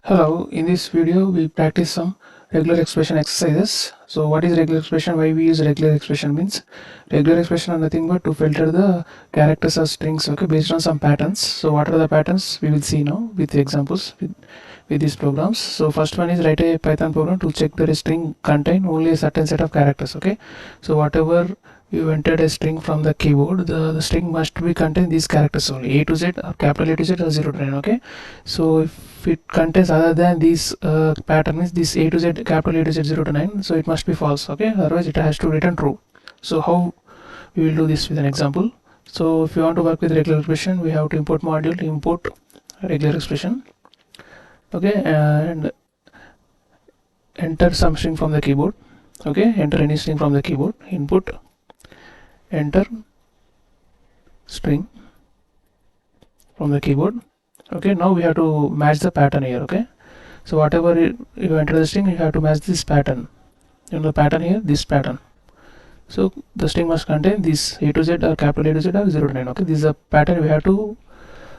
Hello, in this video we practice some regular expression exercises. So what is regular expression? Why we use regular expression means regular expression are nothing but to filter the characters or strings, okay, based on some patterns. So what are the patterns we will see now with examples with these programs. So first one is write a Python program to check that a string contain only a certain set of characters, okay. So whatever you entered a string from the keyboard, the string must be contain these characters only, A to Z or capital A to Z or 0 to 9, okay. So if it contains other than these pattern means this A to Z, capital A to Z 0 to 9, so it must be false, okay, otherwise it has to return true. So how we will do this with an example. So if you want to work with regular expression, we have to import module, import regular expression, okay, and enter some string from the keyboard, okay, enter any string from the keyboard, input, enter string from the keyboard, okay. Now we have to match the pattern here, okay. So whatever you enter the string, you have to match this pattern, the pattern here, this pattern. So the string must contain this A to Z or capital A to Z or 0 to 9, okay. This is a pattern we have to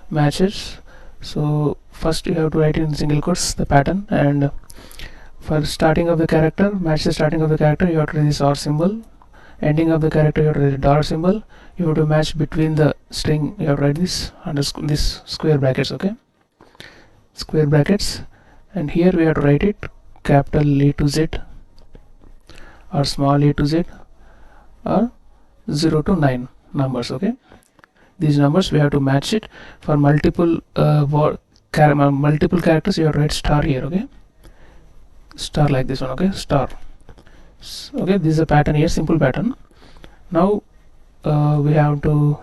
match it. So first you have to write in single quotes the pattern, and for starting of the character, match the starting of the character, you have to write this or symbol. Ending of the character, you have to write a dollar symbol. You have to match between the string, you have to write this underscore, this square brackets, okay, square brackets. And here we have to write it capital A to Z or small a to Z or 0 to 9 numbers, okay. These numbers we have to match it. For multiple multiple characters, you have to write star here, okay, star like this one, okay, star, okay. This is a pattern here, simple pattern. Now we have to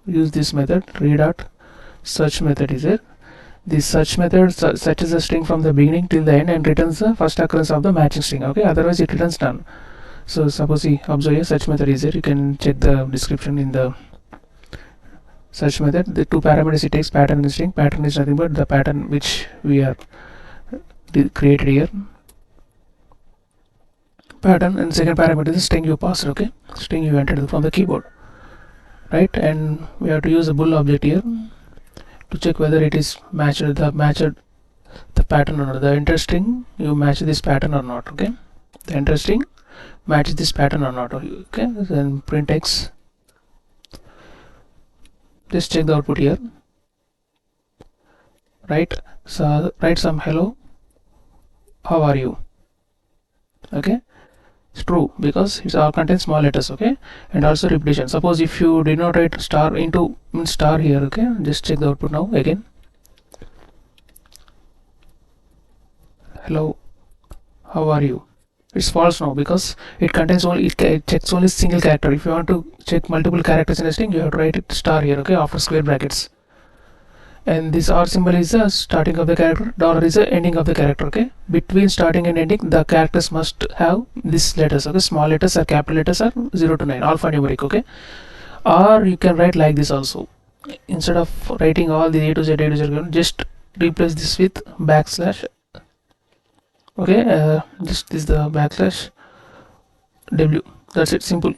use this method, read search method is there. This search method searches a string from the beginning till the end and returns the first occurrence of the matching string, okay, otherwise it returns none. So suppose you observe here, search method is there. You can check the description in the search method. The two parameters it takes, pattern and string. Pattern is nothing but the pattern which we are created here, pattern, and second parameter is the string you passed, okay, string you entered from the keyboard, right. And we have to use a bool object here to check whether it is matched the pattern or not. The enter string you match this pattern or not, okay, the enter string match this pattern or not, okay. Then print x, just check the output here, right. So write some hello, how are you, okay. It's true because it's all contains small letters, okay. And also repetition. Suppose if you did not write star into star here, okay, just check the output now again, hello, how are you. It's false now because it contains only, it checks only single character. If you want to check multiple characters in a string, you have to write it star here, okay, after square brackets. And this R symbol is the starting of the character, dollar is the ending of the character, okay. Between starting and ending, the characters must have these letters, okay, small letters or capital letters are 0 to 9, alphanumeric, okay. Or you can write like this also, instead of writing all the A to Z, just replace this with backslash, okay. Just this the backslash W, that's it, simple,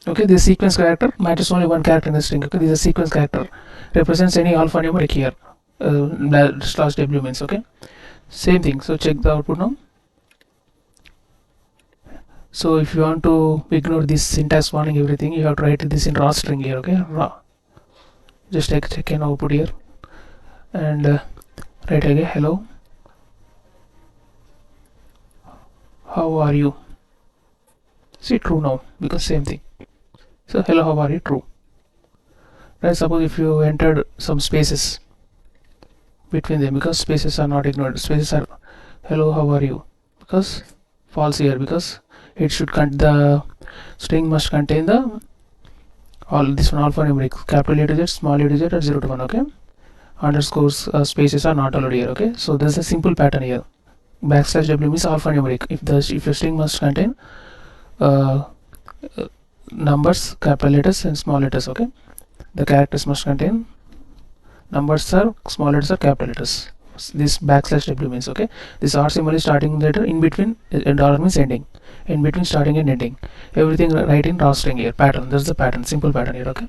okay. This sequence character matches only one character in the string, okay. This is a sequence character, represents any alphanumeric here, slash W means, okay, same thing. So check the output now. So if you want to ignore this syntax warning everything, you have to write this in raw string here, okay, raw. Just check an output here and write again hello, how are you. See, true now because same thing. So hello, how are you, true, right. Suppose if you entered some spaces between them, because spaces are not ignored, spaces are hello, how are you, because false here, because it should the string must contain the all this one alphanumeric, capital A to Z, small a to Z or 0 to 1, okay. Underscores spaces are not allowed here, okay. So there's a simple pattern here, backslash W means alphanumeric. If your string must contain numbers, capital letters and small letters, okay. The characters must contain numbers or small letters or capital letters. This backslash W means, okay. This R symbol is starting letter, in between dollar means ending, in between starting and ending, everything right in raw string here, pattern. That's the pattern, simple pattern here, okay.